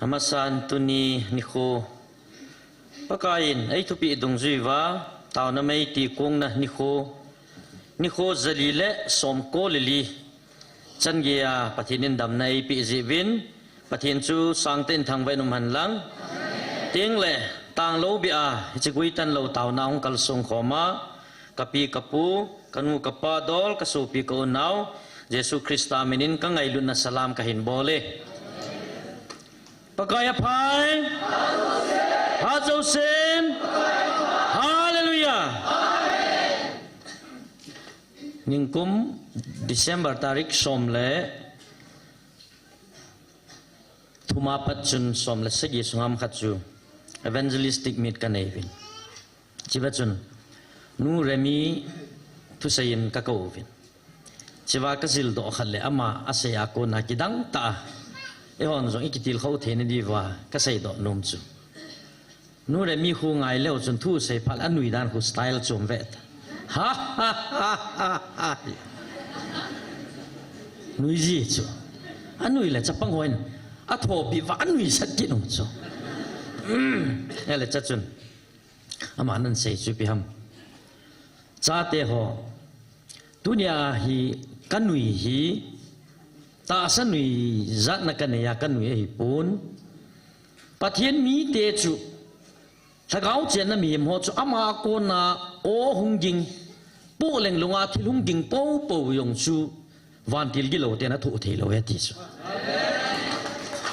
Hamasan tuni nikho pakain ay tupi idong zuiwa tao na may tikong na nikho zalile somko lili chan gia patinin dam na ipi zivin patin chu sangten thangwai numhan lang ting le tang lo bia hichigui tan lo tao na ong kalsong khoma kapi kapu kanu kapadol kasupi ko unaw Jesu Krista minin ka ngaylun na salam kahin bole Pagkaya pai, Hazosen, Hallelujah. Ningkum December tarik somle, tumapat jun somle segi sungam katsu, evangelistic meet kanevin. Ciba jun, nu remi tusayin kakawin. Ciba kasil do khalle ama ase ako nakidang ta. Ehon zong ikitil khâu thế nên đi vào cái say đó nôm chu, nu để mi khu ngày leo chun thu say phal anh nuôi đàn khu style chôm vẹt, ha ha ha ha ha, nuôi gì chu, anh nuôi là chấp băng hoài, à thọ bị vã nuôi sát kia nôm chu, đây là chắc chun, mà anh say chu bị ham, cha te ho, dunia hi kan nuôi hi ta san nui zat na kan ya kan nui hi pun pathian mi te chu thagau chen na mi mo chu ama ko na o hung jing pu leng lunga thil hung jing po po yong chu van til gi lo te na thu the lo he ti chu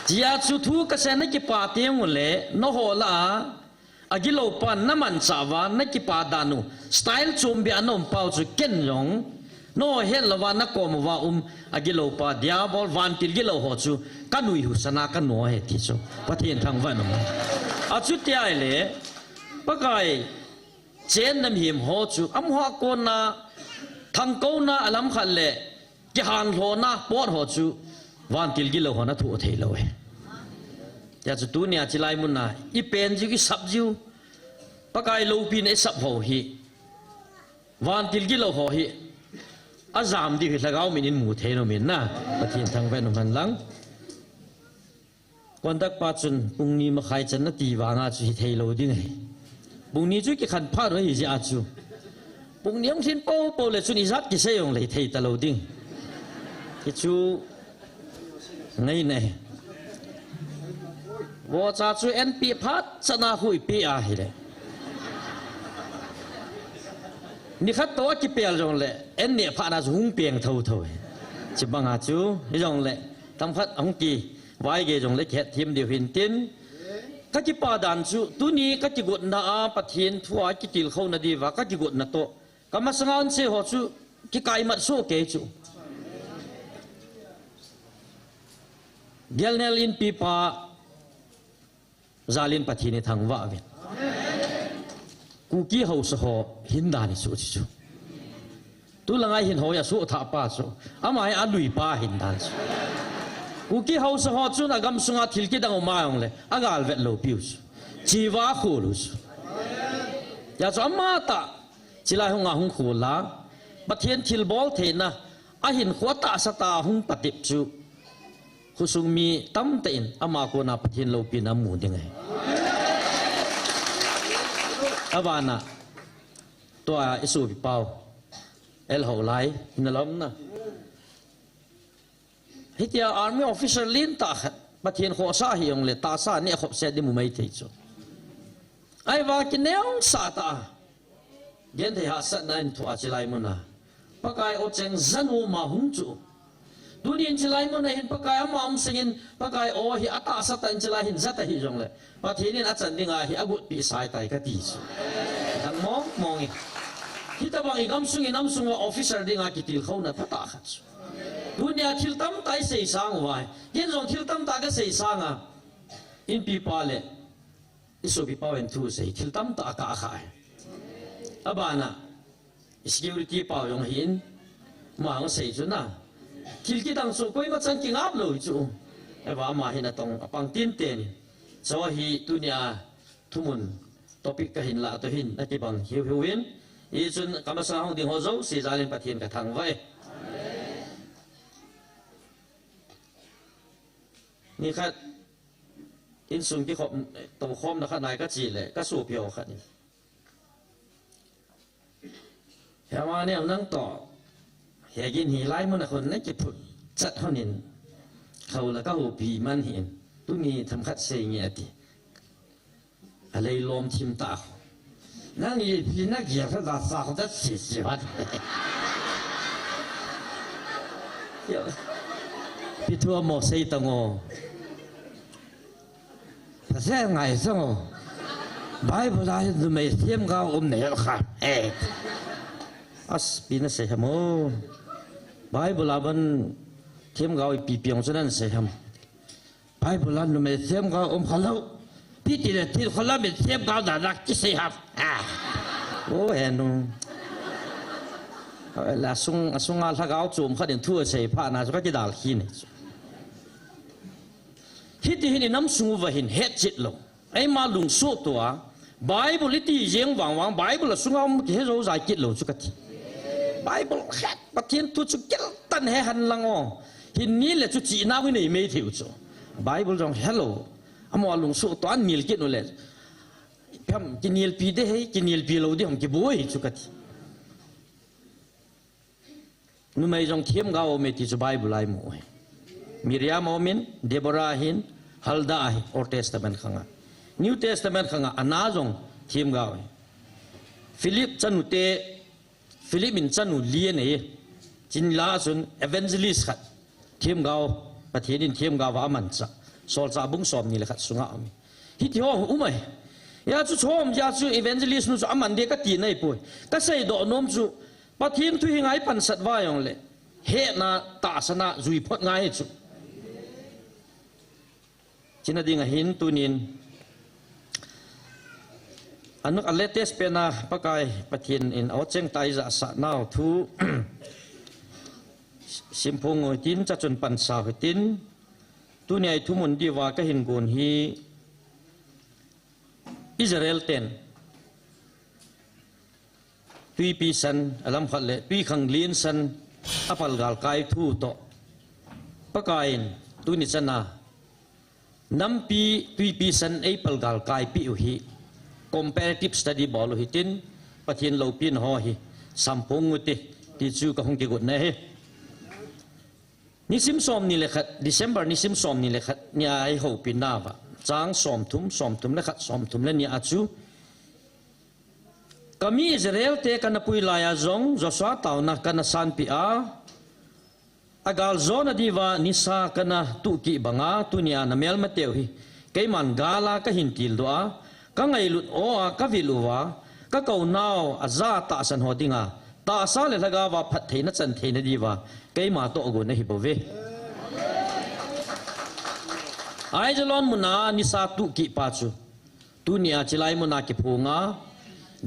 chia chu thu ka se na ki pa te mu le no ho la agi lo pan na man cha wa na ki pa danu style chum bi anom pau chu ken yong no hen lawa na kom wa agilo pa diabol van til gilo ho chu kanui hu sana kan no he ti chu pathian thang van ma a chu ti ai le pakai chen nam him ho chu am ho ko na thang ko na alam khan le ki han ho na por ho chu van til gilo ho na thu thei lo he ya chu tu nia chilai mun na I pen ji ki sab ju pakai lo pin e sab ho hi van til gilo ho hi azam di hilagaw minin mu theno min na pathin thang ven man lang kondak pa chun pungni ma khai chan na ti wa nga chu thei lo ding he pungni chu ki khan pha ro hi ji a chu pungni ong thin po po le chu ni zat ki se yong le thei ta lo ding ki chu ngai ne wo cha chu en pi phat chana hui pi a hi le ni khát to ki pel jong le en ne pha na hung pieng thâu thâu chi bang a chu ni jong le tam khat ong ki vai ge jong le khet thim điều hin tin ka ki pa dan chu tu ni ka ki gut na a pathin thua ki til khâu na di wa ka ki gut na to ka ma sangaun se ho chu ki kai mat so ke chu gel nel in pi pa zalin pathin thang wa ven Kuki hậu sa ho hinda ni su chu tu langai hin ho ya su tha pa chu amai alui pa hinda chu kuki hậu sa ho chu na gam sunga thil ki dang ma yong le agal vet lo piu chu chiwa khu lu chu ya chu amma ta chilai hong a hong khu la pathian thil bol the na a hin khwata sa ta hong patip chu khusung mi tam te in ama ko na pathian lo pin amu ding ai avana toa isu bi pau el ho lai nalom na hitia army officer lin ta pathian kho sa hi ong le ta sa ne khop se di mu mai thei chu ai wa ki neong sa ta gen the ha sa nan thua chilai muna pakai o cheng zanu ma hung chu dunin chilai muna hin pakai amam singin pakai o hi ata sa tan chilai hin zata hi jong le pathinin a chan dinga hi agut pi sai tai ka ti chu dan mong kita bang igam sungi nam sunga officer dinga kitil khona thata khat chu dunia thil tam tai sei sang wai yen jong thil tam ta ka sei sanga in pi pa le isu pi pa wen thu sei thil tam ta ka kha abana security pa yong hin ma ngo sei chu na thil ki dang so koi ma chan ki ngap lo chu eba ma hin atong apang tin te ni so hi dunia thumun topic ka hin la to hin na ki bang hiu hiu win i chun kamasa hong ding ho zo si zalin pathin ka thang vai ni khat อินสุงที่ขบตัวคมนะขนายก็จีเลยก็สู้เพียวขันเฮ้ยว่าเนี่ยนั่งต่อเฮ้ยกินหีไล่มันคนนั่งจะพูดจัดเท่านี้เขาแล้วก็หูปีมันเห็นตุ้มีทำคัดเสียงเงี้ยดิอะไรลมทิมตานั่งยีพี่นักเหยียบพระดาษาเขาจะเสียชีวิตพี่ทัวร์หมดใส่ตังโง่ภาษาไงสังใบโบราณดูไม่เทียมกับอมเหนือครับอัสปีนั่นเสียมั้งใบโบราณมันเทียมกับปีเปียงฉะนั้นเสียมั้งใบโบราณดูไม่เทียมกับอมขลุ่พี่ตีเลยที่ขลุ่ไม่เทียมกับดารักที่เสียครับโอ้เห็นนู่แล้วส่งงานถ้าเขาจูมเขาเดินทั่วเสียผ่านนะก็จะด่าขี้เนี่ยที่ที่นี่น้ำสูงว่าเห็นเฮ็ดจิตลงไอ้มาลุงสู้ตัวไบเบิลที่ยังหวังไบเบิลสูงเอาเฮ็ดเราใจจิตลงสุดที่ไบเบิลเฮ็ดปะเทียนทุกจิตตันเฮ็ดหันหลังอ๋อหินนี้แหละจุดจีน่าวินัยไม่ถิ่วจ้ะไบเบิลจงเฮลโลอามาลุงสู้ตัวอันมีลกินนู่นเลยพี่ผมกินยิลปีได้ให้กินยิลปีเราได้ผมกินบุ้ยสุดที่นู่นไม่จงเทียมกับเอาไม่ติดไบเบิลไล่หมวยมิริยามอมินเดโบราหินฮัลดาฮิโอเทสต์เมนต์ข้างนิวเทสต์เมนต์ข้างอันน่าจงทีมกาวฟิลิปจันุเตฟิลิปมินจันุเลียนเอจินลาสุนเอเวนเจลิสขัดทีมกาวประเทศนี้ทีมกาวอามันจ้ะโซลซาบุงสอมนี่แหละขัดสุงามีฮิตโยอุ้มยาจุชมยาจุเอเวนเจลิสนุจอามันเด็กก็ตีในป่วยก็ใส่ดอกนมจุประเทศทุยไงปันสัตว์ว่าอย่างเลยเฮนาตาสนะจุยพดไงจุจินดิ่งหินตุนินอันนั้นอันเลเตสเป็นนะปะกายปะทินอินเอาเจงไตจะสะนาวทูสิมพงศ์ตินจะจนปันสาวตินตุนี่ไอทุมุนดีว่าก็เห็นกุนฮีอิสราเอลเต็นตุยปีสันอลัมขัดเลตุยขังลีนสันอภัลกาลกายทูโตปะกายตุนิจันนาน้ำปีตุยปีสันไอเปิลกาลกายปีอุฮี comparative study บอลหิตินปะเทียนเราปีนหอฮีสัมพงอุติที่จูกับหงกิกุดเนฮนิสิมสอมนี่เลยครับ December นิสิมสอมนี่เลยครับเนี่ยไอหูปีนาวะจางสอมทุมเลยครับสอมทุมเลยเนี่ยอาจูก็มีอิสราเอลเตกันนะปุยลายาจงจอสวาตาวนะกันนะสันปีอาagal zona diwa nisa kana tu ki banga tunia na mel mateu hi keiman gala ka hintil doa ka ngai lut o ka viluwa ka kau nau aza ta san hodinga ta sa le laga wa phat theina chan theina diwa keima to go na hi bove ai jalon muna nisa tu ki pachu tunia chilai muna ki phunga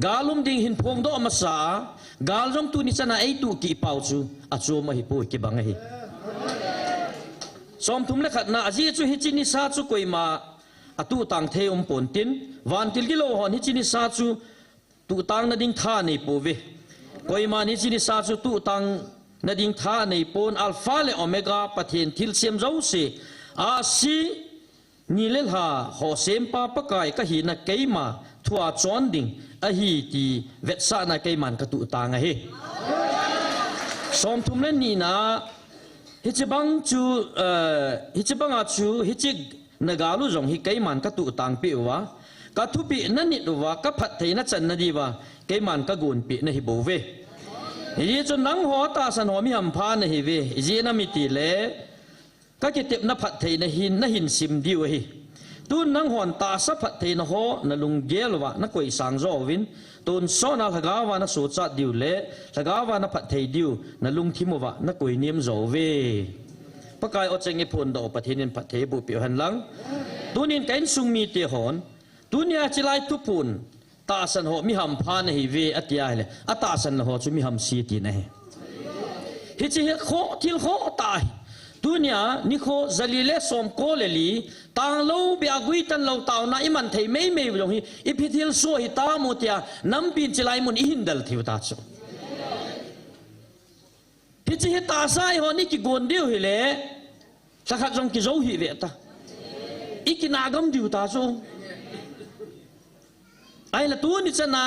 galum ding hin phung do amasa gal jong tu ni chana ei tu ki pau chu achu ma hi pu ki bang hi som thum le khat na aji chu hi chini sa chu koima atu tang the pon tin wan til ki lo hon hi chini sa chu tu tang na ding tha nei pu ve koima ni chini sa chu tu tang na ding tha nei pon alpha le omega pathin thil sem zo se a si ni le ha ho sem pa pa kai ka hi na keima thua chon ding a hi ti vet sa na keiman ka tu tang a hi som thum le ni na hichibang chu hichibang a chu hichig nagalu jong hi keiman ka tu tang pi wa ka thu pi na ni wa ka phat theina chan na di wa keiman ka gun pi na hi bo ve hi chu nang ho ta san ho mi ham pha na hi ve ji na mi ti le ka ki tep na phat theina hin sim di wa hi tu nang hon ta sa phat theina ho na lung gel wa na koi sang zo win tun so na lagawa na so cha diu le lagawa na phat thei diu na lung thimu wa na koi niam zo ve pakai o cheng e phun do pathinin phat thei bu pi han lang tunin kain sung mi te hon tunia chilai tu pun ta san ho mi ham pha na hi ve atia le ata san ho chu mi ham si ti na he hi chi kho thil kho ta tunia ni kho zalile som ko le li tang lo bia gui tan lo taw na iman thei mei mei jong hi ipithil so hi ta mo tia nam pin chilai mun i hindal thiu ta chu hi chi ta sai ho ni ki gon diu hi le sakhat jong ki zo hi ve ta ikinagam diu ta chu ai là tu ni chana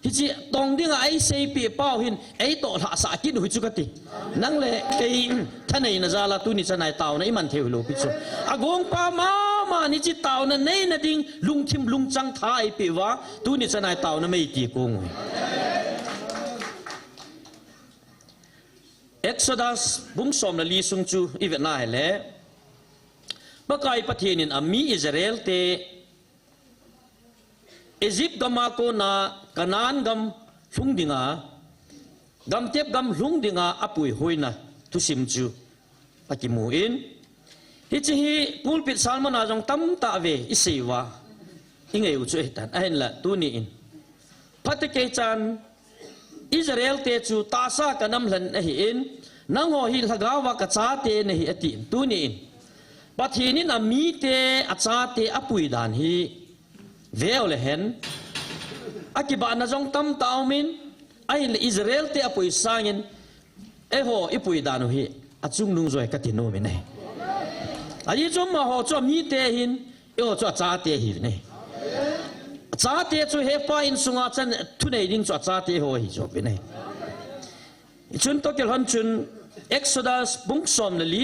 hi chi tong ding ai sei pi pau hin ai to tha sa kin hu chu ka ti nang le kei thanai na za la tu ni chana taw na iman theu lo pi chu agong pa ma ni chi taw na nei na ding lung thim lung chang tha ai pi wa tu ni chana taw na mei ti kong Exodus bung som na li sung chu ivet na hele bakai pathianin ami Israel te Egypt gama ko na kanan gam lung dinga gam tep gam lung dinga apui hoina tu sim chu pakimuin hi chi hi pulpit salman ajong tam ta ve isiwa ingei u chu etan ahen la tu ni in patike chan Israel te chu tasa kanam hlan a hi in nang ho hi lagawa ka cha te ne hi ati tu ni in pathinin ami te acha te apui dan hi veo le hen akiba na jong tam taumin ai le Israel te apui sangin e ho ipui danu hi achung nung zoi katino mi ne ai chom ma ho cho mi te hin e ho cho cha te hi ne cha te chu he pa in sunga chan thu nei ding cho cha te ho hi cho bi ne chun to kel han chun Exodus bung som le li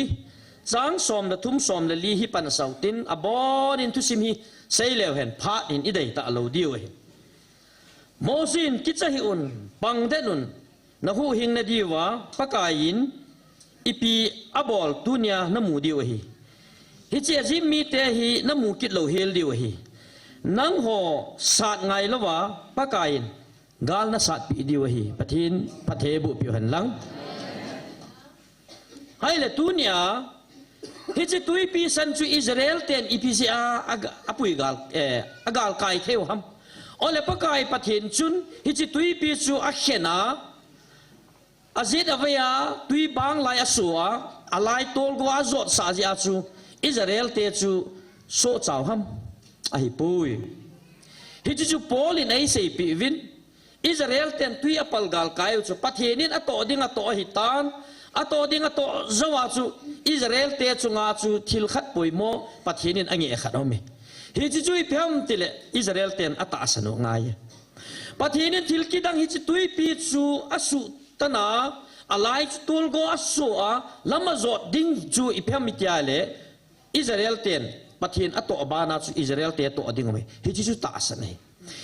chang som na thum som le li hi pan sautin abon in thu sim hi sei leo hen pha in idei ta lo diu he mosin kicha hi un pang denun na hu hing na diwa pakain ipi abol tunia na mu diu hi hi che jim mi te hi na mu kit lo hel diu hi nang ho sat ngai lawa pakain gal na sat pi diu hi pathin pathe bu pi han lang hai le tunia hi chi tui pi san chu Israel ten ipca apui gal agal kai theu ham ole pakai pathin chun hi chi tui pi chu a khena azid avaya tui bang lai asua alai tol go azot sa ji chu Israel te chu so chaw ham ai pui hi chu polin ai sei pi vin Israel ten tui apal gal kai chu pathinin ato ding ato hitan ato ding ato zawa chu Israel te chunga chu thil khat poimo pathinin angi khanomi hi chi chui pham tile Israel ten ata sanu ngai pathinin thil kidang hi chi tui pi chu asu tana alai tul go asu a lama zot ding chu ipham mitiale Israel ten pathin ato bana chu Israel te to dingome hi chi chu ta sanai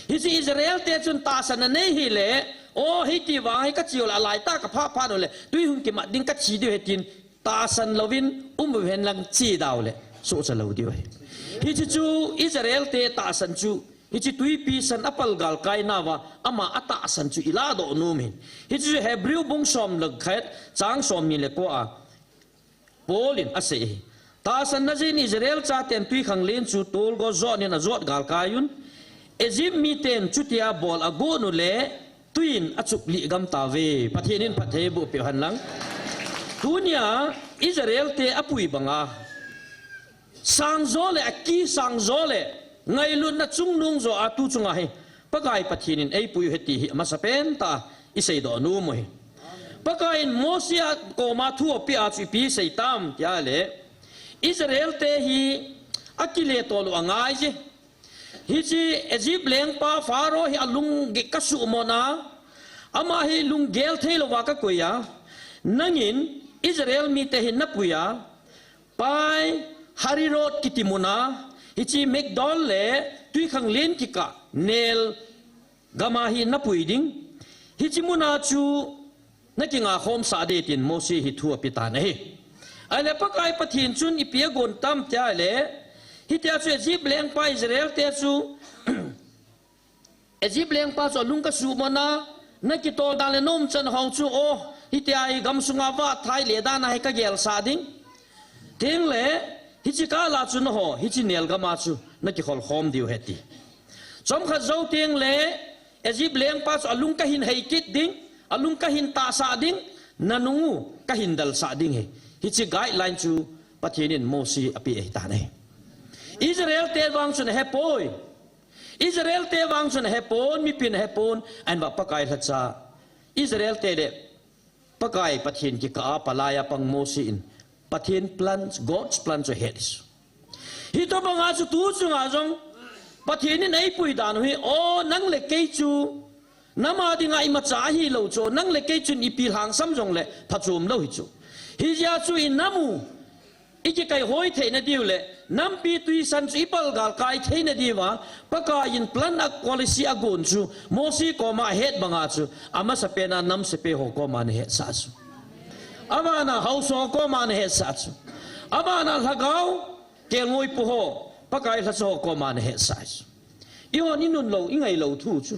hi chi Israel te chun ta sana nei hi le o hi ti wa hi ka chiol alai ta ka pha pha no le tui hung ki ma ding ka chi di hetin ta san lovin ven lang chi daw le so cha lo di hi chi chu Israel te ta san chu hi chi tui pi san apal gal kai na wa ama ata san chu ila do nu min hi chi Hebrew bung som lag khat chang som ni le ko a polin ase ta san na jin Israel cha ten tui khang len chu tol go zo ni na zot gal kayun Egypt mi ten chutia bol ago nu le tuin achuk li gam ta ve pathinin pathe bu pe han lang tunia Israel te apui banga sang zo le aki sang zo le ngai lun na chung nung zo atu chunga he pakai pathinin ei pui heti hi masapen ta isei do nu mo he pakain mosia ko ma thu pi a chi pi sei tam tia le Israel te hi akile to lu angai je hi chi Egypt leng pa faro hi alung ge kasu mona ama hi lung gel thelo wa ka koya nangin Israel mi te hin napuya pai harirot kitimuna hi chi mcdol le tui khang len ki ka nel gama hi napui ding hi chi muna chu nakinga hom sa de tin mosi hi thua pita ne ale pakai pathin chun ipia gon tam tia le hi tia chu Egypt leng pa Israel te chu Egypt leng pa chu lung ka su mona na ki tol dale nom chan hong chu o hi tia ai gam sunga wa thai le da na ka gel sa ding ting le hi chi ka la chu no ho hi chi nel ga ma chu na ki khol khom diu heti chom kha zo ting le Egypt leng pa chu alung ka hin hei kit ding alung ka hin ta sa ding nanungu ka hin dal sa ding he hi chi guideline chu pathinin mosi api e ta ne Israel te wang chun hepoi Israel te wang chun hepon mi pin hepon an ba pakai thacha Israel te de pakai pathin ki ka palaya pang mosi in pathin plans God's plan to head ฮิตบังอาจุตูจุงอาจงปะเทียนนี่ไหนปุยดานหุยโอ้นังเล็กเกจูน้ำมาดิงไอมาจ่าฮีโลโจนังเล็กเกจุนอีปีหางซ้ำจงเล่พัดจุมโลหิจูฮิจาจุอินน้ำมูอีกไก่หอยเทนดิวเล่น้ำปีตุยสันจุอีปัลกาลไก่เทนดิวะปะกายินพลันอักควอลิซีอากอนจูโมซีก็มาเฮ็ดบังอาจูอามาสเปนาน้ำสเปโฮก็มาเฮ็ดซาจูอามานาเฮาโซก็มาเฮ็ดซาจูอามานาหากาวเกงวยปุโฮปะกายทัศโฮก็มาเฮ็ดซาจูอีวันนี้นุ่นโลอีไงโลทูจู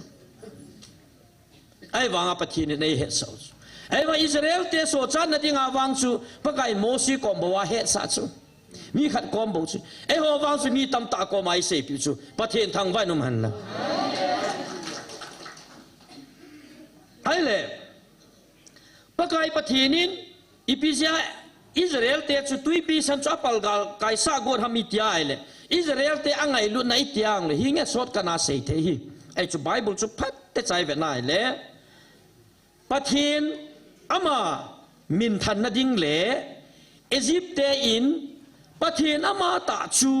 ไอ้วางอาปะทีนี่ในเฮ็ดซาจูไอ้ว่าอิสราเอลเตโซจันนั่นที่งาวางจูปะกายโมซีก็บอกว่าเฮ็ดซาจูมีขัดกอมบอกจูไอ้หัววางจูมีตำตาก็ไม่เสพจูประเทศทางไว้นุ่มหันละไอ้เล่ปะกายประเทศนี้อีพิจาอิสราเอลเตจุตุยปีสันจับปัลกาไก่ซากอดฮามิตยาเล่อิสราเอลเตอังไงลุนไอตยังเลยฮิงเงสอดกันอาเซเทฮีไอ้จูไบเบิลจูพัดเตใจเวนายเล่ประเทศอามามินทันนดิงเล่อียิปต์เตอินประเทศอามาตาจู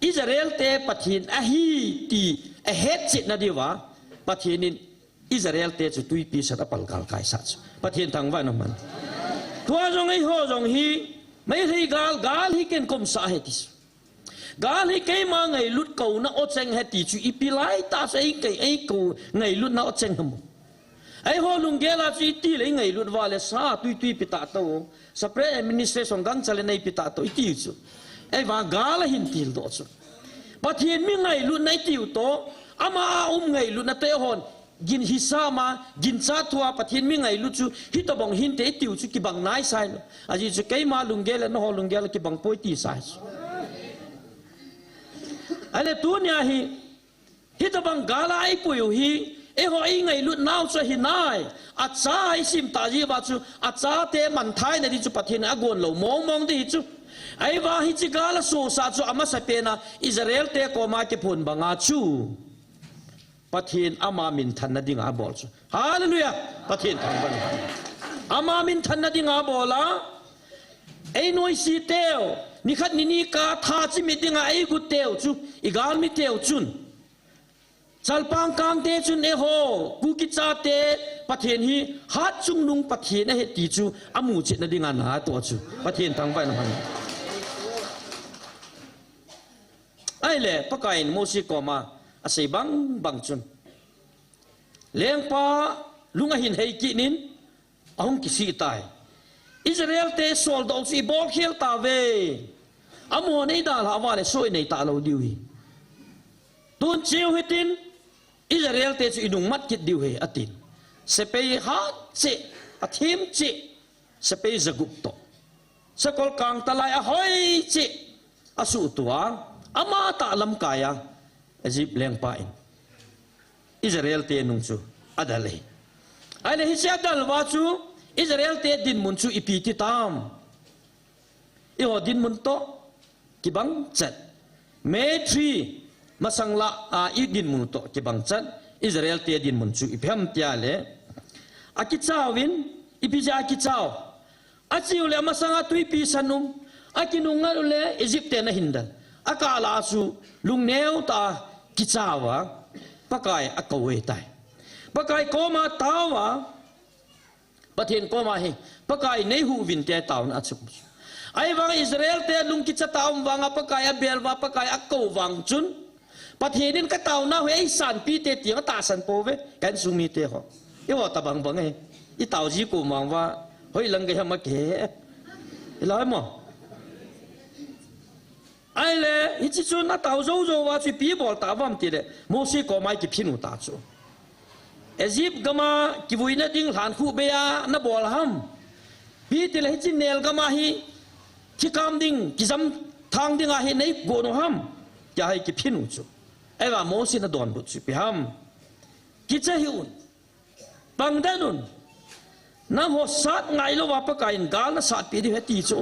อิสราเอลเตประเทศอาฮีตีเฮดจิตนาดีวะประเทศนี้อิสราเอลเตจุตุยปีสันจับปัลกาไก่ซาจูประเทศทางวันมันตัวจงไอ้หัวจงฮีไม่ใช่กาลฮีเก่งคมสาเหตุกาลฮีเก่งมาไงลุดเก่าน่าอดเจงเหตุจูอีปีไลตาใส่ไก่ไอ้เก่าไงลุดน่าอดเจงหมดไอ้หัวลุงเกล้าจูอีตีเลยไงลุดว่าเลยซาตุยปิตาโตสเปรย์มินิสเตอร์กังจัลในปิตาโตอีตีจูไอ้ว่ากาลหินตีลโตจูประเทศมีไงลุดในตีลโตอามาไงลุดน่าเตะหอนกินฮิซามากินซาทัวประเทศมีไงลุจูฮิตบังหินเตติวจูกิบังนายไซน์อาจิจูเกยมาลุงเกลนฮอลุงเกลกิบังป่วยตีไซน์อะไรตัวเนี่ยฮิตบังกาลาไอป่วยฮีเอหอยไงลุนาวจะหินายอาจารย์ซิมตาจีบาจูอาจารย์เตมันไทยในที่จูประเทศอากวนเหลวมองที่จูไอ้ว่าฮิจิกาลโซซาจูอามาสเปนาอิสราเอลเตโกมาเก็บผลบังอาจูประเทศอามามินทันนดิงอาบอลฮาเลลูยาประเทศทางบ้านอามามินทันนดิงอาบอลไอ้หน่วยสีเตลนี่ขัดนี่กาทาจิมิดิงไอ้กุเตลจูอีกาลมิเตลจุนจัลปังกังเตจุนเอโฮกูกิจาเตประเทศฮีฮัดจุงนุงประเทศนั่นเหตุจูอามูจินดิงานาตัวจูประเทศทางบ้านมันไอ้เล่ปะกายโมซิกอมาอาศัยบังจุนเลี้ยงป้าลุงอาหินให้กินินอาหุงกิสีตายอิสราเอลเตสโซลดอกสีบอลเขียวตาเวอามัวในดาลาวาเลสวยในตาเราดิวฮีตุนเชียวหิตินอิสราเอลเตจุอินุงมัดกิดดิวฮีอตินเสเปยฮัดเจอทิมเจเสเปยจะกุปโตสกอลกังตะไลอาหอยเจอาสุตัวอามาตาลำกายาอียิปต์เลี้ยงป้าอินอิสราเอลเตนุงจูอัดเลยไอ้เรื่องที่อัดลว่าจูอิสราเอลเตดินมุนจูอีพีติตามอีหัวดินมุนโตกิบังจัดเมทรีมาสังละอีดินมุนโตกิบังจัดอิสราเอลเตดินมุนจูอีพิมติอาเลอากิจาวินอีพิจากิจาวอาจิวเลมาสังอาตุยปีสันุมอากินุงาเลอียิปต์เตนะหินดัลอากาลาสูลุงเนวตากิจาวะปะกายอักเวตายปะกายโกมาตาวะประเทศโกมาเฮปะกายในหูวินเตตาวนะจุกไอ้วังอิสราเอลเตลุงกิจตาววังปะกายอเบลวะปะกายอักวังจุนประเทศนี้ก็ตาวนะเฮไอ้สันปีเตตีก็ตาสันโปเวกันสุมีเตหอยี่ว่าตาบังบังเฮอีตาวจีกูมังว่าเฮ้ยลังเกยมาเกะร้อยมั้งไอ้เล่ฮิจิจุนน่าตาวโจโจว่าจุปีบอลตาวามตีเลยโมเสก็ไม่กิพินุตาโจอียิปต์ก็มากิวุยนัดดิ้งหลานคู่เบียนับบอลฮัมปีตีเลยฮิจิเนลก็มาฮีที่คำดิ้งกิจำทางดิ้งอาฮีในโกโนฮัมจะให้กิพินุโจไอ้ว่าโมเสน่ะโดนบุตรพิฮัมกิจหิวนบังเดนุนน้ำหัวสัตว์ไงลูกว่าปะกายนกาลสัตว์ปีที่เหตุโจ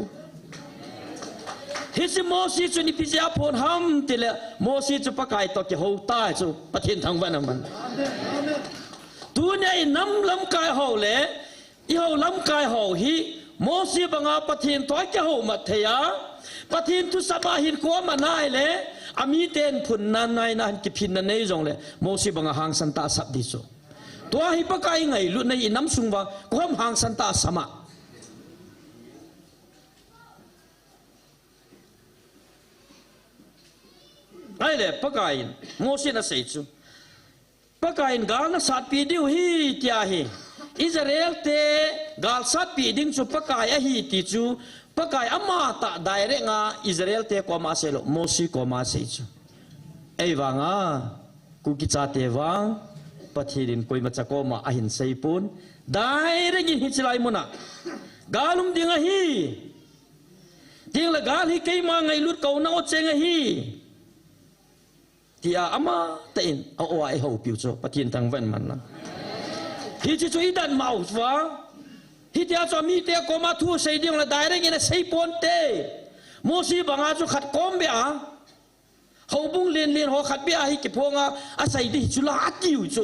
ฮิซิโมซีจุนิพิจาพนฮัมติเลโมซีจุปะกายตอกเกหูตายจุประเทศทางวันมันตัวนี้น้ำลำกายหูเล่อีหูลำกายหูฮีโมซีบังอาประเทศตัวเกหูมัธยา ปะทินทุสมาหินขัวมานายเลยอามีเตนพุนนันนายนันกิพินนันเนยจงเลยโมซีบังหางสันตาสับดิโซตัวหิปะกายไงลุในน้ำซุงว่าความหางสันตาสมะไอ้เลยปะกายโมซีน่ะเสียจูปะกายกาลสัตปีดิวฮีเตียฮีอิสราเอลเตกาลสัตปีดิ้งจูปะกายฮีติจูปะกายอามาตะได้เรงาอิสราเอลเตกว่ามาเซโลโมซีกว่ามาเสียจูไอ้วางากูกิจาเตวังปะทีดินคุยมาจากก็มาอาหินไซปุนได้เรื่องหิจไลมุนะกาลุมดิ้งฮีดิ้งละกาลฮีเคยมาไงลุดเขาหน้าเจงฮีที่อามาเต็นเอาไว้เขาผิวโจปะทินทางเว้นมันนะที่จะช่วยดันมาอุดวะที่จะจะมีเตะก็มาทั่วใส่ดิ้งละได้เรื่องนี้ใส่ปนเตะโมซีบางอาจุขัดก้มเบียเขาบุ้งเลียนเขาขัดเบียให้เก็บพวงอาศัยดิจุลาติวโจ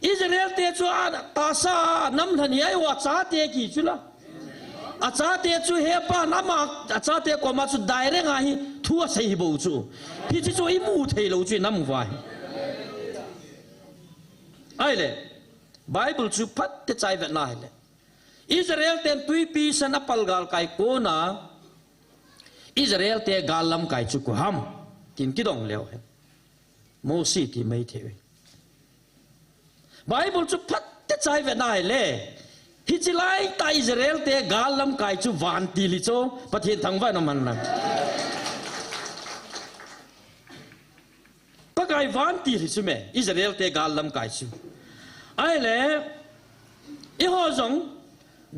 อิสราเอลเตะจูอาตาซาน้ำทันยัยว่าซาเตะกี่จุลาอาจารย์เตจูเฮปานามาอาจารย์เตก็มาสุดได้เรื่องอะไรทั่วใส่บูจูพี่จะช่วยมูเทโลจูน้ำไว้ไอ้เลยไบเบิลจูพัดเตใจเวน่าเลยอิสราเอลเตนตุยปีสนับปัลกาลไก่โกนาอิสราเอลเตกาลำไก่จูกุฮัมกินกิดองเลี้ยวโมซีที่ไม่เทวไบเบิลจูพัดเตใจเวน่าเลยฮิจิไลตาอิสราเอลเตะกาลลัมไก่จูวันตีลิโซประเทศทางวันมันนะปะไก่วันตีลิโซเมอิสราเอลเตะกาลลัมไก่จูไอ้เล่อีหัวจง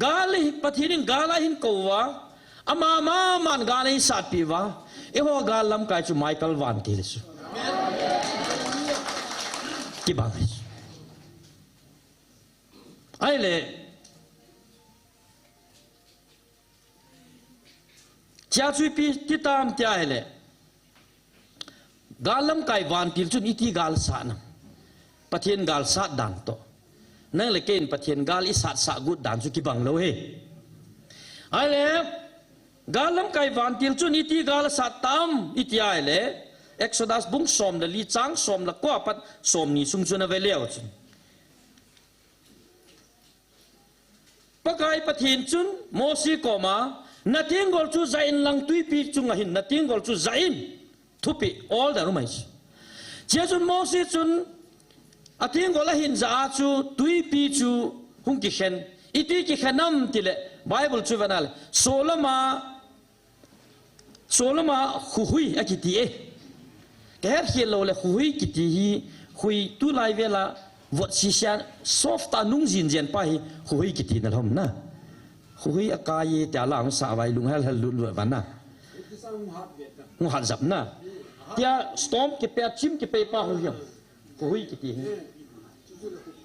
กาลิประเทศนี้กาลหินกูวะอามามันกาลิสัตปีวะอีหัวกาลลัมไก่จูไมเคิลวันตีลิโซกี่บางไอ้เล่จ้าช่วยพี่ที่ตามเจ้าเลยกาลมไก่วันที่จุนอิทิกาลสานประเทศกาลสัตดันโตนั่นเลยเกณฑ์ประเทศกาลอิสัตสากุดดันสุกิบังโลเฮไอ้เลยกาลมไก่วันที่จุนอิทิกาลสัตตามอิทิไอ้เลยเอ็กโซดัสบุ้งสมเดลีจังสมละก็ปัดสมนี่สุ่มจุนเอาไว้เลี้ยวจุนปะไก่ประเทศจุนโมซีโกมานาทิงกอลจูใจอินลังตุยปีจุงหินนาทิงกอลจูใจอินทุปี all the รู้ไหมเจ้าจุนโมซีจุนอาทิงกอลหินจะอาจูตุยปีจูหุ่งกิเขนอิติกิเขนนั่มติเลไบเบิลจูวันนั้นโซลมาหุยอากิตีเอแกเขียนเราเลยหุยกิตีฮีหุยตุไลเวลาวัดชิชานซอฟตานุ่งจินเจนไปหุยกิตีนั่นหรอนะคุยอากาศแต่ละองศาไว้ลุงให้ลุลวันน่ะงูหัดจับน่ะเดี๋ยวสตอมกี่เปียชิมกี่เปียป้าหุยคุยกี่ที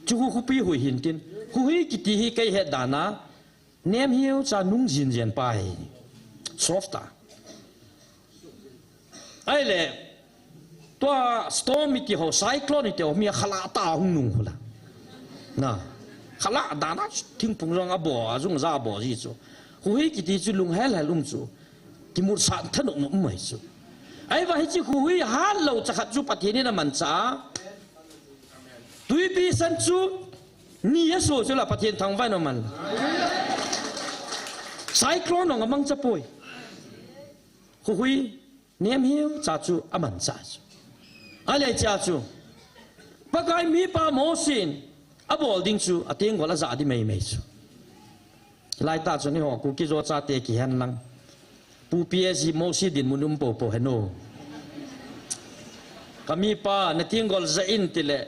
จูคุปีหุยหินตินคุยกี่ทีใครเหตุด่านะเนียมเหี้ยวจะนุ่งจินเจนไปซอฟต์ไอ้เล่ตัวสตอมมีกี่หัวไซโคลนอีกเดียวมีขลาตาหุ่นนุ่งหุ่นละน่ะขลักดานะทิ้งปุ่งรองอาบ่อจงซาบ่อจีจูหุยกิติจูลุงเฮลลุงจูกิมุสันทนุมุไม่จูไอ้ว่าให้จีหุยฮัลโหลจะขัดจูปะเทนี่นะมันจ้าตุยปีสันจูนี่ยสูจูละปะเทนทางไว้นะมันไซโคลนของมังจะป่วยหุยเนียมหิวจ้าจูอามันจ้าจูอะไรจ้าจูปะไก่มีปาโมสินอาบอลดิ้งจูอาทิงก็ละจ่าที่ไม่จูไล่ตาจนนี่หัวกูกิจวัตรเตะกี่ฮันลังปูเปียซีโมซีดินมุนุมโปโปเฮโนกามีป้าในทิงก็ละจะอินติเล่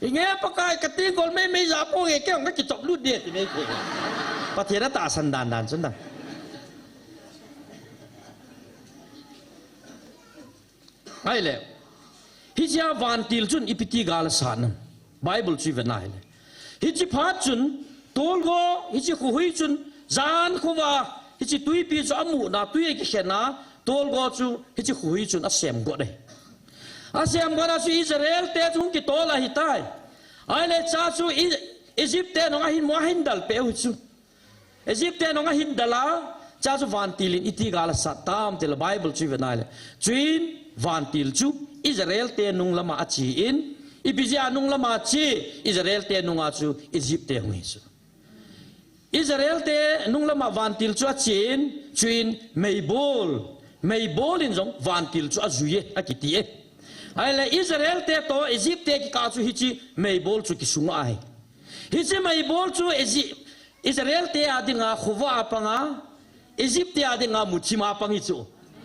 ยังไงปะกายกทิงก็ไม่จ่าโป้เกี่ยวกับกิจจบลุดเดียที่ไม่เกี่ยวปะเทระตาสันดานสันดานไอ้เล่ฮิจาวันติลจุนอิปิติกาลสานไบเบิลชีวนาเลยฮิจิพัดจุนตัวก็ฮิจิคุยจุนจานคุว่าฮิจิตุยปีจามูนาตุยกิเขนะตัวก็จูฮิจิคุยจุนอาเซียมก็ได้อาเซียมก็ได้จูอิสราเอลเตจุงกิโตละฮิตายไอ้เล่จ้าจูอียิปต์เตนองหินมัวหินดัลเปอุจู เอจิปต์น้องหินดาลาจ้าจูวันติลินอิติกาลสัตตามเตลไบเบิลชีวิตนายเลยจีนวันติลจูอิสราเอลเตนุงละมาจีอินอิปิจิอานุงละมาจีอิสราเอลเตนุงอาจูอียิปต์เตหงอิจูอิสราเอลเตนุงละมาวันติลจูจีนจีนไม่บอลอินจงวันติลจูอาจูเยอากิตีเอไอ้เลยอิสราเอลเตโตอียิปต์เตกิกาจูฮิจิไม่บอลจูกิสุงไอฮิจิไม่บอลจูอิสราเอลเตอาดิงาขวาปังอาอียิปต์อาดิงามุชิมาปังอิจู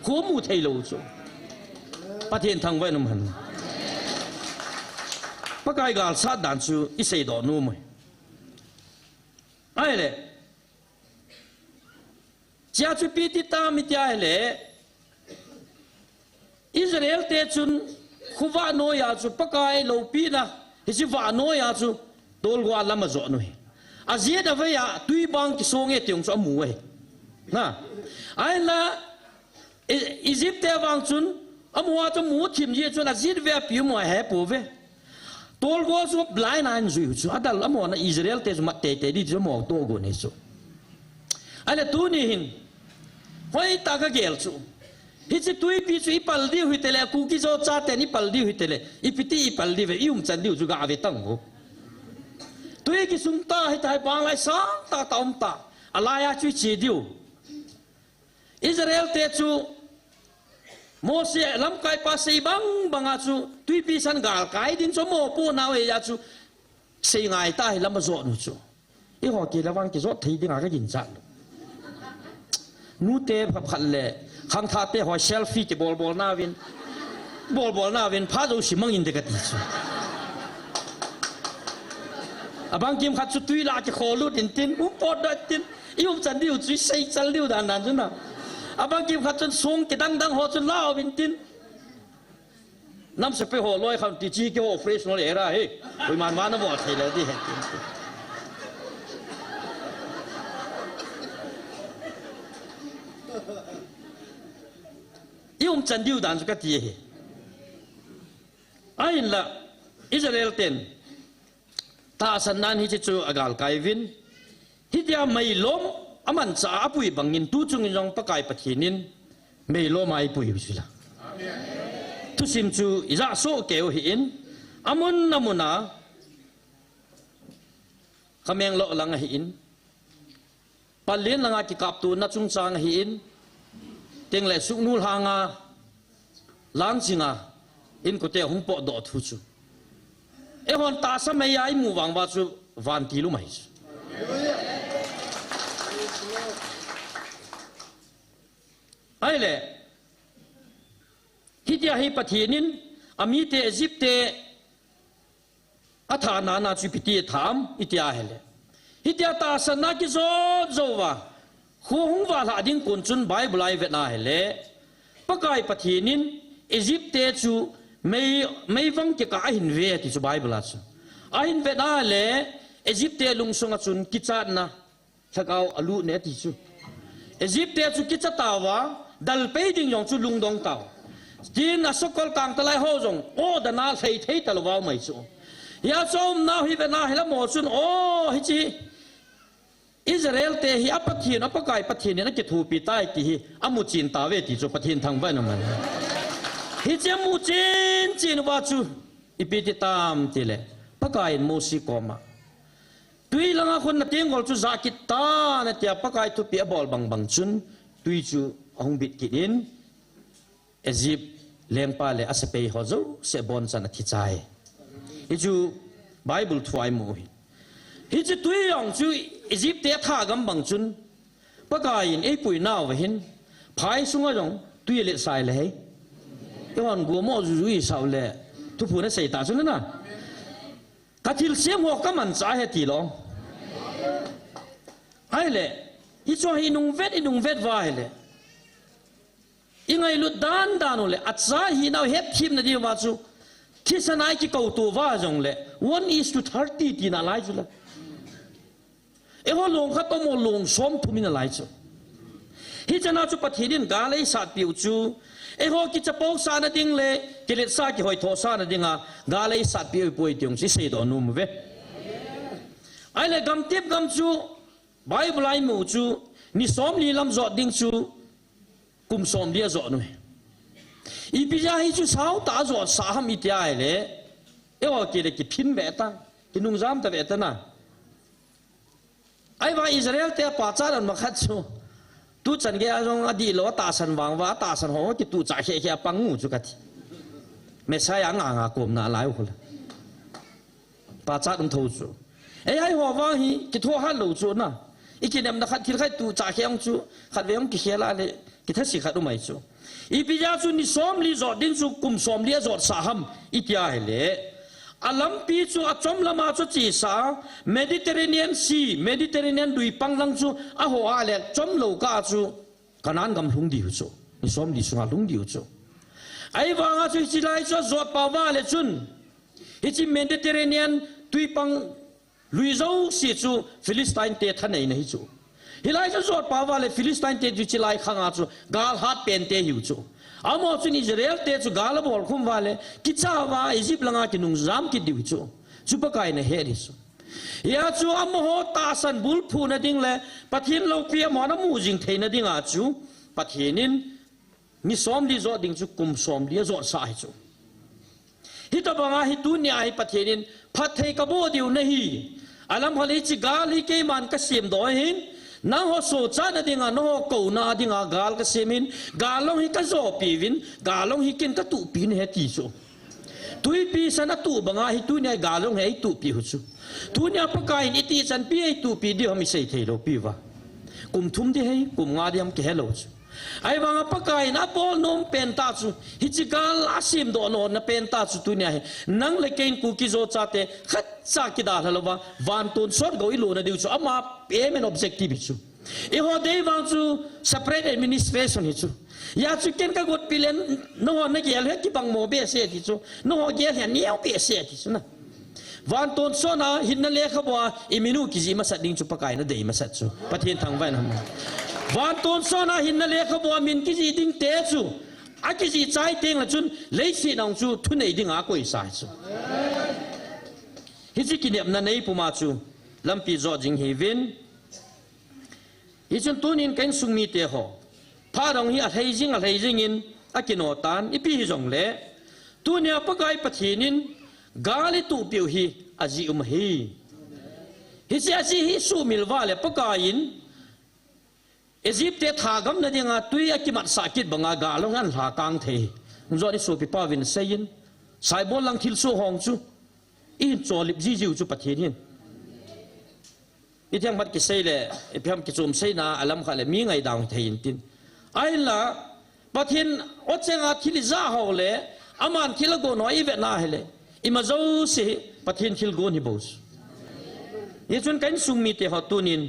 ขวมุเทโลจูประเทศทางเวนุมันปะกายกาลซาดันจูอิเซดอนูมัยไอ้เลยจ้าจูปีติตามิตยาเลยอิสราเอลเตจุนขวาโนยาจูปะกายโลปีนะฮิจิวาโนยาจูโดลกว่าลำมาจอนุยอาเจียดเอาไว้ยาตุยบังกิโซงเอติองจูมูเอนะไอ้ละอียิปต์เตวังจุนอามัวจะมูทิมเยจุนอาเจียดเวียปิวมัวแฮปูเวโดลกว่าจูบลายนายจูจูอาดัลอามัวนะอิสราเอลเตจุมาเตะดิจูมัวตัวกูนี่จูไอ้ละตัวนี้หินไว้ตากะเกลจูฮิจิตุยปีจูอีปัลดิวฮิตเลกูกิโซจ่าเตนิปัลดิวฮิตเลอีพิตีอีปัลดิวอีจันดิวจูกาเวตังโกตุยกิสุงตาฮิตไฮบางไลสังตาตอมตาอะไรอาจุยจีดิวอิสราเอลเตจูโมเสสลำไกปาสีบังอาจูตุยปีสันกาลไกดินสมโมปูนาวเอยาจูเสียงไอตาฮิลำมาโซนุจูอีหัวกีระวังกิโซทีดิงากยินจันนูเตพับเลยขังท่าเตะหัวเชลฟี่ที่บอลนาวินพาดูสิมังอินเดกัติจูบางกิมขัดสุดตุยลาจะขอลุดอินตินอุปอดตินยุ่งจันดิวจุยใส่จันดิวด่านจุนนะบางกิมขัดจนสูงกิดังหัวจนล่าวินตินน้ำสเปรย์หัวลอยคำตีจีเกี่ยวเฟรชโนเลร่าเฮ้ยคุยมันวานะบอกใช่เลยที่เห็นยุ่งจันดิวด่านสุกัดยี่ไอ้ละอิสราเอลเต็นตาสันนันฮิจิจูอากาลไกวินฮิตยาไม่ล้มอามันจะอาปุยบังอินตู้จุงยองปะกายปะทีนินไม่ล้มไม่ปุยบิสุละทุสิมจูอิจาโซเกวหินอามุนนามุนาขมงโลลังหินปัลลินลังกิกับตูนัจุงจางหินเต็งเลสุกนูลหางาล้างจิงาอินกุเตหุงปอดอดทุจูเอฮอนตาสมัยายมูวังว่าจูวันทีลุไม่จูไอ้เล่ฮิตยาฮิปะทีนินอามีเตอียิปต์เตอัฐานานาจูพิตีถามอิตยาเฮเลฮิตยาตาสนากิโซโจวาคู่หงวาลาดิงกุนจุนไบเบิลไอเวนาเฮเลปะกายปะทีนินอียิปต์เตจูไม่ฟังเกี่ยวกับอินเวที่จูไบเบิลอาจูอินเวนาเฮเลอียิปต์เตลุงสงจุนกิจานะถ้าเอาอลูเนติจูอียิปต์เตจูกิจตาวาดัลเปดิงยองจูลุงดงตาวจีนน่ะสกอลกางตะไลโฮจงโอ้ดนาเทตะลวาวไม่จูยาจอมนาฮิเวนาเฮลโมจุนโอ้ฮิจิอิสราเอลเตฮิอัปทีนอัปกายปทีนนักกิทูปีใต้ที่อามุจินตาเวติจูปทีนทางวันมันฮิจิมุจินวาจูอิปิติตามติเลปกายมูสิกอมาตุยลังคนนัดเตียงกอลจูซากิตานัดเตียปกายทุปีอบอลบังจุนตุยจูหงบิดกิดินอียิปต์เลี้ยงปลาเลอาสเปย์ฮอจูเสบอนสันทิจัยฮิจูไบเบิลทวายมูฮิจูตุยยองจูอียิปต์เตะท่ากำบังจุนปะกายอินปุยนาวหินพายสุงะจงตุยเล็ดสายเลยย้อนกัวมอจูอีสาวเล่ทุพูนเสยตาจุนนะกะทิลเสียงหัวก็มันสาเหตุหรอไอ้เล่ฮิจูให้นุ่งเวทว่าไอ้เล่ยังไงลุดด้านเลยอัศหินเอาเฮ็ดทีมนั่นดีว่าจูที่สนายที่เก่าตัวว่าจงเลย 1:30ที่น่าไล่จูละเอ้หัวลงข้าต้องมลงซ้อมทุ่มิน่าไล่จูฮิจนาจูปฏิดินกาเลยสัตว์ปิวจูเอ้หัวกิจปอกสานดิ่งเลยกิเลสากิหอยทอสานดิ่งกาเลยสัตว์ปิวป่วยติงสิเสดอนุมเวไอ้เลยกำทิบกำจู ไบเบิลไลมูจูนิสอมลีลำจอดดิ้งจูกุมสอมเดียจอดหน่อยอีพิจาฮิจูสาวตาจอดสาหมิตยาเล่เอวกิเลกิพินเบตังกินุงจามตะเบตันะไอ้ว่าอิสราเอลเตะป่าจารันมาขัดจูตูจันเกียร์จงอดีตเราตาสันวางว่าตาสันหอกิตูจ่าเขียปังงูจุกัดไม่ใช่ยังงากลมน่าหลายคนป่าจารันทูจูไอ้หัวว่าฮีกิทัวฮัลโหลจูน่ะอีกินยำนักขัดที่ใครตูจ่าเขียงจูขัดเวียงกิเขียละเลยกิทัศน์ขัดรู้ไหมจูอีพิจาจูนิสอมลีจอดดิ้งจูกุมสอมลีจอดสาหัมอีที่อะไรเล่อาลัมปีจูอัจฉมละมาจูจีสาเมดิเตอร์เรเนียนซีเมดิเตอร์เรเนียนดุยปังลังจูอาหัวอะไรจอมโลกาจูกันนั้นกำลุงดิวจูนิสอมลีจูงาลุงดิวจูไอ้วางจูจิไลจูจอดป่าวาเลจุนฮิจิเมดิเตอร์เรเนียนดุยปังลุยจูซีจูฟิลิสไตน์เตะท่านไหนนะฮิจูฮิไลจูจอดป่าวาเลฟิลิสไตน์เตะจูจิไลขังอาจูกาลฮัดเป็นเตะฮิวจูอาโมจุนอิสราเอลเตจูกาลบอลคุมวาเลกิจาวาอียิปต์ลังอากินุงจามกิดิวิจูจูปะกายนะเฮริสูยาจูอาโมโหตาสันบุลพูนดิ่งเลปะเทียนโลเปียมอนามูจิงเทนดิ่งอาจูปะเทียนินมิสอมลีจอดิ่งจูกุมสอมลีจอดสายจูฮิตบังอาฮิตุเนียฮิปะเทียนินพัดเทกบดิวนะฮีอาลัมฮลิจิกาลิเกมันกษีมดอยหินน้าหัวโซจานดิ่งอ่ะน้าหัวกูนาดิ่งอ่ะกาลกษีมินกาลงฮิกะโซปีวินกาลงฮิกินกะตุปีนเฮติโซตุยปีสันตุบังอาฮิตุเนียกาลงเฮตุปีหุจูตุเนียปะกายนิติจันปีเฮตุปีเดียวมิเซเทโลปีวะกุมทุมดิเฮกุมงาดิยมเกเฮโลจูไอ้บางปะกายนับอลนมเป็นตาจูฮิจิกาลอาซิมโดนนับเป็นตาจูตุเนียเฮนังเลเกนกูกิโซจาเตขัดจากกิดาฮัลโลวะวันตุนสอดกูอิโลนะดิวจูอามาเอเมนออบเจกติฟจูอีหัวเดย์วังจู separate administration ฮิจูยาจูเกนกะกดพิเลนน้องนักเรียนเฮกิบังโมเบเสียฮิจูน้องเรียนเฮียนี่เอาเบเสียฮิจูนะวันตุนสอนะหินนั่นเลขบัวอิมินูกิจิมาสัดดิ้งจูปะกายนะเดย์มาสัดจูปะเทียนทางไว้นะวันตุนสอนะหินนั่นเลขบัวมินกิจิดิ้งเตจูอากิจิใจเต็งละจุนเลสินองจูทุนไอดิ้งอากุยสายจูฮิจิกินเนบนันเอปุมาจูลำปีจอจิงเฮวินฮิจุนตุนินกันสุมีเตะหอพาดองฮิอัลเฮจิงอินอากินอตันอีปีฮิจงเล่ตุเนียปะกายปะทีนินกาลิตูปิวฮีอาจิอุมฮีฮิเซอาจิฮิสูมิลวาเลปะกายินอียิปต์เตถากำนัดยังตุยอากิมัดสักิดบังอากาลงอันหากังเทมุจอดิสูปิปาวินเซยินสายบอลลังทิลสูฮองจูอินจอลิบจิวจูปะทีนินอีที่ยังบัดกิเซเลอีพิมกิจุมเซนาอัลลัมขะเลมีไงดาวเทียนตินไอ้ละปะทินอดเซงอาทิลิซาฮาวเลอามันทิลโกนอีเวนาเฮเลอิมาโจสิปะทินทิลโกนิบูสยี่จุนกันสุมีเตหตุนิน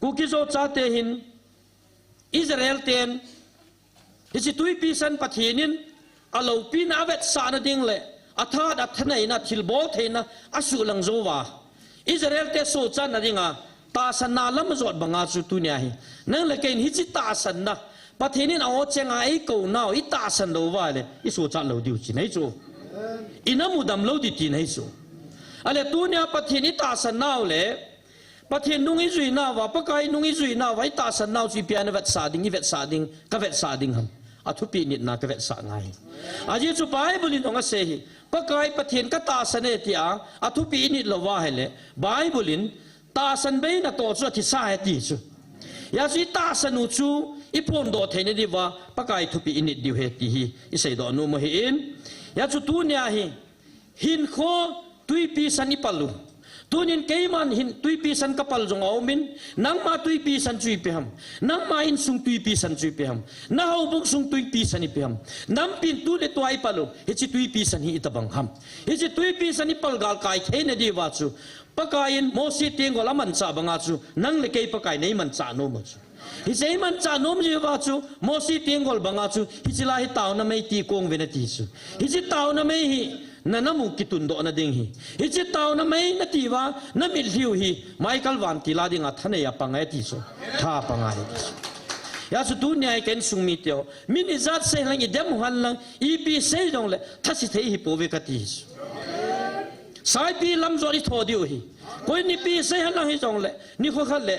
กูกิโจจาเตหินอิสราเอลเตนฮิจิตุยปีสันปะทินินอาลูปีนาเวตสานดิ่งเลอัฐาดัทนัยนะทิลโบเทนะอาสุลังโจวาอิสราเอลเตโซจันนะดิงาตาสันนาลำจอดบังอาจุตุเนียฮีนั่นเลยกินฮิจิตาสันนะปะเทนินเอาเจงไอกูนาวอิตาสันโลวาเลอิโซจันโลดิวจินให้จูอินามุดัมโลดิตินให้จูอะไรตุเนียปะเทนิตาสันนาวเลปะเทนนุงอิจุยนาวะปะกายนุงอิจุยนาวะอิตาสันนาวจีเปียนเวทสาดิงอิเวทสาดิงกะเวทสาดิงฮัมอาทุปีนิดนากะเวทสาไงอาจิจุไปบุลินองเสฮีปะกายปะเทียนก็ตาสันเอติอาอทุปีนิดละว่าเฮเลไบเบิลินตาสันเบนโตจุทิสาเฮติจูยาจิตาสันุจูอีพงโดเทนดีว่าปะกายทุปีนิดดิวเฮติฮีอิเสดอนุมหินยาจุตุเนียฮีหินโคตุยปีสันนิปัลลุตุนินเกยมันหินตุยปีสันกัปลจงเอามินนังมาตุยปีสันจุยเปียมนังมาอินสุงตุยปีสันจุยเปียมนาหูบุกสุงตุยปีสันนิเปียมนังปินตุเลตัวไอปัลลุฮิจิตุยปีสันฮิอิตบังฮัมฮิจิตุยปีสันนิปัลกาลกายเทนดีวาจูปะกายินโมสิเตียงกอลมันจ่าบังอาจูนังเลเกยปะกายเนมันจ่าโนมจูฮิจิมันจ่าโนมจีวาจูโมสิเตียงกอลบังอาจูฮิจิลาฮิตาวนาไม่ตีกงเวนัติจูฮิจิตาวนาไม่ฮินั่นน้ำมุกิตุนโดนดิ่งฮีฮิจิตาวน้ำไม่นาทีว่าน้ำมิลฮิวฮีไม่กัลวันติลาดิ่งอัฐานยาปังไอติโซท่าปังไอติโซยาสุดุนี่ไอเกนสุมิเตียวมินิจัดเซลังอีเดมฮันลังอีปีเซจงเลทัศน์เทฮิโปเวกติโซสายปีลำจอริทอดิวฮีคนนี้ปีเซฮันลังฮิจงเลนี่เขาขัดเล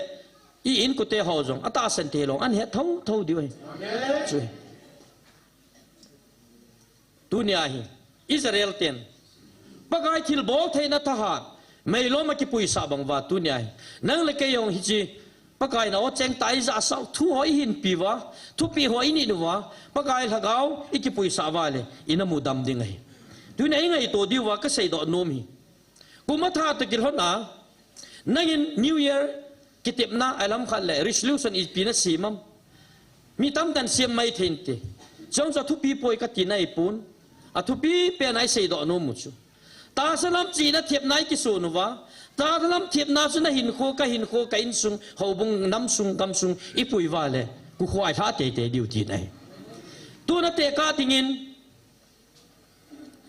อีอินกุเตะหอจงอัตาสันเทลงอันเฮเท่าเดียวช่วยตุนียาฮีอิสราเอลเตียนปะกายทิลบอกเทนัทหารไม่ล้มมากี่ปุยสาบังว่าตุนียาฮีนั่งเล็กยองฮิจีปะกายน่าว่าเจงไตจะสาวทุหอยหินปีวะทุปีหอยนี่ดูวะปะกายหากเอาอีกี่ปุยสาวาเลยอินามูดำดิ่งไงตุนียาไงตัวดีวะก็ใส่ดอกนมฮีกูมาท่าตะกิลหน้านั่งนิวเยียร์กิตบน้าไอ้ลำขันเลยริชลูสันอีปีนัดสีมัมมีตั้มกันเสียมไม่เทนเตจงจะทุปีป่วยกัตินไอปูนอะทุปีเป็นไอเสดอนมุชุตาสลัมจีนัดเทียบนายกิสูนวะตาสลัมเทียบนาสุนหินโคกหินโคกอินซุงเขาบุงน้ำซุงกำซุงอีปุยวาเลยกูควายท่าเตะดิวจีนไอตัวนัดเตะกาติงิน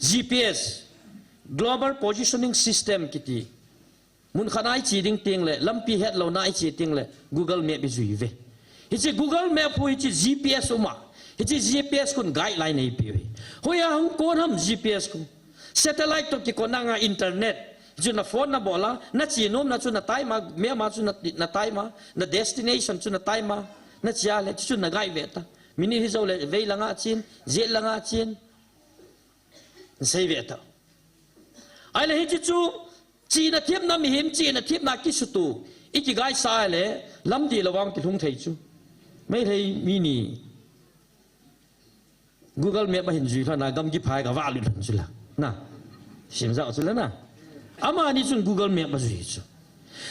GPS Global Positioning System กิติมุนขณะจีดิงติงเลยลำปีเฮ็ดเราหน้าจีติงเลย Google Map ไปจุยเวฮิจิ Google Map พูดฮิจิ GPS อุมาฮิจิ GPS คุณไกด์ไลน์ในปีเวหัวยาหงโกนทำ GPS คุณ Satellite ตัวกี่คนนั่งอินเทอร์เน็ตจุนโฟนน่ะบอกละนัดจีนมนัดจุนนัดไตมาเมียมาจุนนัดไตมานัด destination จุนนัดไตมานัดจีอะไรจุนนัดไกด์เวต้ามินิฮิโซเลยเวลังอาจีนเจลังอาจีนเซเวต้าไอ้เลยฮิจิจูจีนเทียบน้ำมีหิมจีนเทียบนักกิสุตูอีกไกด์สายเลยลำดีระวังกิทุ่งเทจูไม่ได้มินิ Google Map มาเห็นจุดแล้วนะกำกิพายกับว่าลุนจุดละนะเสียงจะเอาจุดแล้วนะอามานี่จุน Google Map มาจุดจุด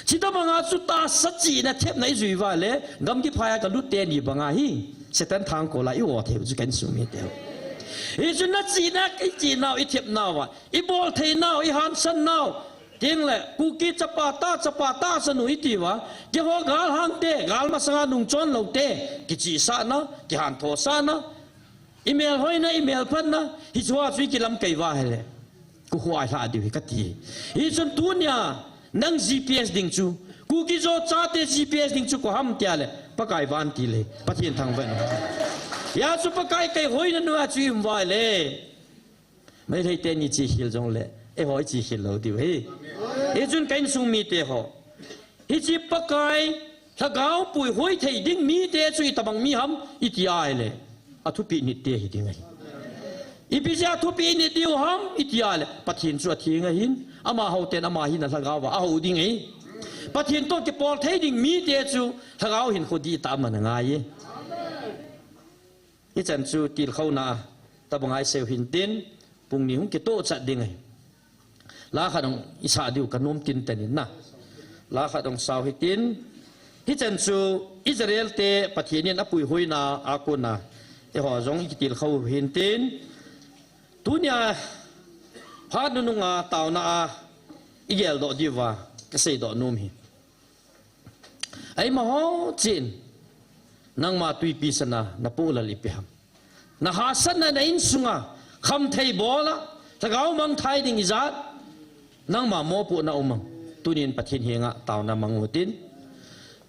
ที่ต้องมาจุดตาสัจจีนเทียบไหนจุดว่าเลยกำกิพายกับลุดเตนี่บังอาฮีเสด็จทางโกลาอีวัวเทียบจุดกันสุมิเดียวอีจุนนัดจีนไอจีนเอาอีเทียบนาวะอีบอลเทนเอาอีฮันสันนาวจริงแหละกูกิจะปาตาสนุยตีวะกี่หัวกาลหันเตะกาลมาสังนุ่งจวนเราเตะกี่จีสานะกี่หันโทสานะอีเมลห้อยนะอีเมลพันนะฮิจวาสุยกิลำไก่ว่าเลยกูหัวไอ้ท่าดีกัตีฮิจนตัวเนี่ยนั่ง GPS ดิ่งจูกูกิจะจ่าเตะ GPS ดิ่งจูกูห้ามเตียเลยปากไก่วันตีเลยปะเทียนทางเวนยาสุปากไก่ไก่ห้อยนั่นว่าจุยมว่าเลยไม่ได้เตะนี่จีฮิลจงเลยไอ้หอยจีฮิลเราดิวเฮ้ไอ้จุนกันซุงมีเตะหอฮิจิปากไก่ถ้าเกาปุยหอยเทดิ่งมีเตะจุยตะบังมีหำอีที่อายเลยอาทุปีนิดเดียวหิงไงอีพิจารทุปีนิดเดียวหำอีที่อายเลยปะทินชัวทิ้งไงหินอามาเขาเต้นอามาหินนั่นถ้าเกาว่าเอาดิ่งไงปะทินตัวเก็บปอลเทดิ่งมีเตะจูถ้าเกาหินคนดีตามมันง่ายอีจันจูตีเข้าหน้าตะบังไอเซลหินเต้นปุ่งนี้หุ่นเกโตจัดดิ่งไงลาขัดองอิสาดิวกันนมตินแต่นินนะลาขัดองสาวหิตินฮิจันซูอิสราเอลเตปะเทียนินอปุยหุยนาอากุนาเอหอจงอิกิติลเขาหินตินตุเนียพาดนุงอาตาวนาอิเกลดอดิวาเกษยดอนุมหิไอมโหจินนังมาตุยปีสนานาปูลลิปิฮัมนาฮาสันนาอินสุงาคำไทยบอละถ้าเขามังไทยดิ่งอิจัดนั่งมาโมปุนาอุมังตุนินปะทินเฮงะตาวนามังหุติน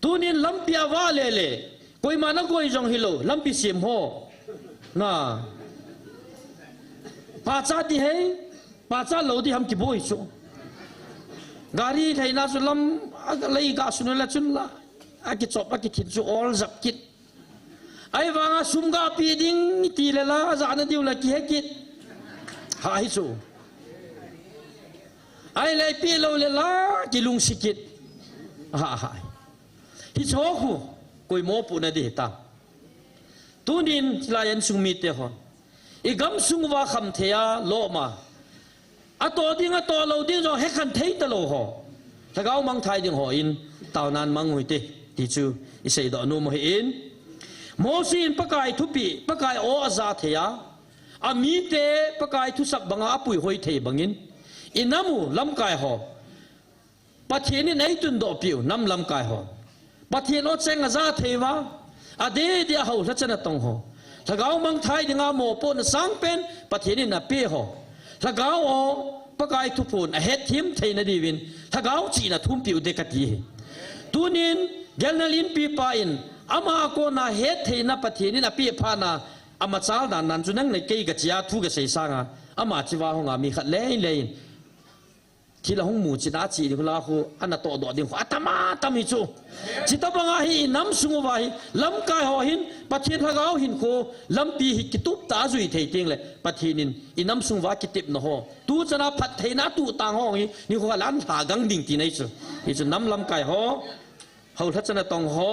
ตุนินลำปีอาวาเลเลกุยมานักกุยจงฮิโลลำปีเสียมโฮน่ะป้าจ้าที่เฮป้าจ้าเหลาที่ทำกี่บ่อยจู่การีไทยน่าสุลำเลยกาสุนละจุนละอากิจบอากิทินจู่ออลจับกิดไอ้วางอาสุมกาปีดิ้งตีเลละอาจารย์ดิวละกี่เฮกิดหายจู่ไอ้เลยปีเราเลยละกิลุงสิกิดหายที่โชคูกุยโมปุนาดีตาตุนินลายันสุงมีเตหอนอีกำสุงว่าคำเทียโลมาอะตัวดิ้งอะตัวเราดิ้งจะให้ขันเทียตโลหอถ้าเขามังไทยดิ้งหออินตาวนานมังหุยเตที่จูอิเสยดอนุมหินโมซีนปะกายทุปีปะกายโออาซาเทียอามีเตปะกายทุสับบังอาปุยหอยเทบังอินอินามูลำกายหอปะเทียนในตุนดอปิวน้ำลำกายหอปะเทียนโอเซงอาซาเทวะอดีตเขาทัศนตรงหอถ้าเขามังไทยดิ่งอาโมปนสังเป็นปะเทียนน่ะเปียหอถ้าเขาโอปะกายทุพนเฮ็ดทิมเทนดีวินถ้าเขาจีน่ะทุ่มปิวเดกตีตุนินเกลนาลินปีปาอินอามาโกนาเฮ็ดเทน่ะปะเทียนน่ะเปียพานาอามาซาลดานันจุนังในเกยกะจียาทุกะเสยสางอามาจิวาหงามีขัดเล่นเล่น ที่เราหงหมู่จินาจีนี่คนละหูอันนั้นตัวดอดิ่งหัวตมาตามิจูจิตบังอาหิน้ำสุงวายลำกายหอหินปะเทียนพะเกาหินโคลำปีหิกิตุบตาจุยเทติงเลยปะเทียนินอิน้ำสุงวากิติบนะฮอตูจะนับพัดเทนะตูต่างห้องนี่หัวล้านหากังดิ่งที่ไหนจูนี่จูน้ำลำกายหอเขาทัศนตองหอ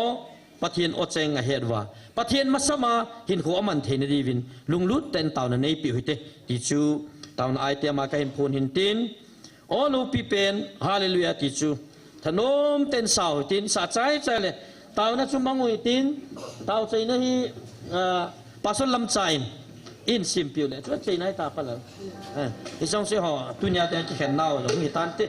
ปะเทียนอดเจงเหตุว่าปะเทียนมัสมาหินหัวมันเทนดีวินลุงลุดเต็นเต่าในปีหิเตติจูเต่าในไอเตียมาเห็นพูนหินตินโอลูปีเป็นฮาเลลูยาติจูถนนเต็นเสาตินสะใจใจเลยเต่านั้นจุมังอุยตินเต่าใจนั่นฮีปัสสลำใจอินซิมพิวเลยช่วยใจนั่นตาปะเลยที่ช่องเสียหอตุนยาแต่ที่แขนเน่าหรือมีตันติ